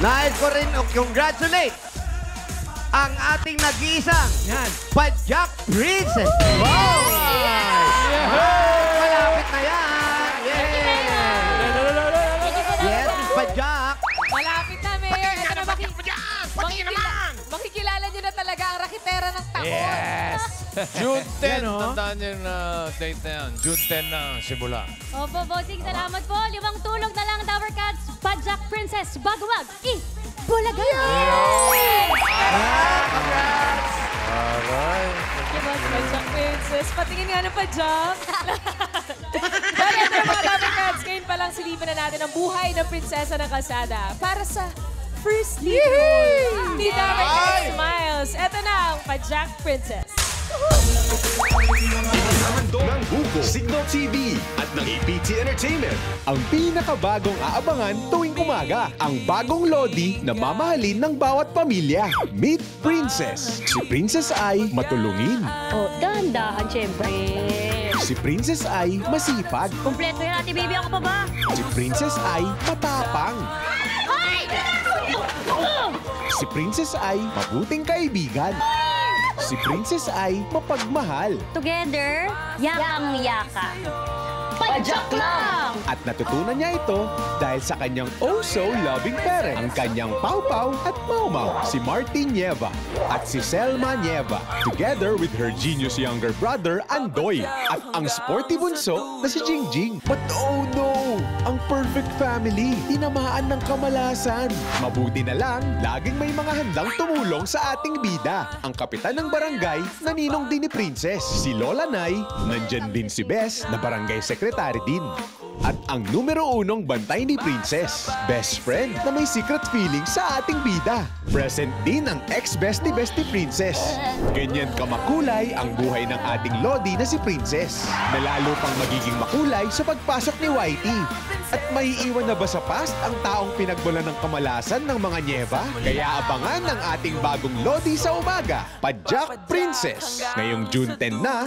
Nais ko rin congratulate ang ating nag-iisang Padjak Princess. Wow! Malapit na yan! Yes, Miss Padjak. Malapit na, Mayor. Ito na makikilala niyo na talaga ang rakitera ng taon. Yes! June 10, tandaan niyo na date na yan. June 10 na, simula. Opo, bossing, salamat po. 5 tulog na lang, Tower Cats, Padjak Princess, Bagwag, Bulaga! Alright. Padjak Princess. Patingin nga ng Padjak. Dahil ito mga Tower Cats, ngayon pa lang silipin na natin ang buhay ng prinsesa ng kalsada para sa first lead role ni Tower Cats Smiles. Ito na ang Padjak Princess. Ng Buko, Signal TV at ng APT Entertainment. Ang pinakabagong aabangan tuwing umaga. Ang bagong Lodi na mamahalin ng bawat pamilya. Meet Princess. Si Princess ay matulungin. Oh, dahan-dahan, syempre. Si Princess ay masipag. Kompleto yan, Ate Baby, ako pa ba? Si Princess ay matapang. Si Princess ay mabuting kaibigan. Si Princess ay mapagmahal. Together, yakang-yaka. Padjak lang! At natutunan niya ito dahil sa kanyang oh-so-loving parent, ang kanyang Pau-Pau at Mau-Mau, si Martin Nieva at si Selma Nieva, together with her genius younger brother, Andoy, at ang sporty bunso na si Jingjing. But oh no! Ang perfect family, tinamaan ng kamalasan. Mabuti na lang, laging may mga handang tumulong sa ating bida. Ang kapitan ng barangay, na ninong din ni Princess. Si Lola Nay, nandyan din si Bes, na barangay secretary din. At ang numero 1 bantay ni Princess, best friend na may secret feeling sa ating bida. Present din ang ex-bestie Princess. Ganyan kamakulay ang buhay ng ating Lodi na si Princess, na lalo pang magiging makulay sa pagpasok ni Whitey. At may iwan na ba sa past ang taong pinagbulan ng kamalasan ng mga Nieva? Kaya abangan ang ating bagong Lodi sa umaga, Padjak Princess. Ngayong June 10 na,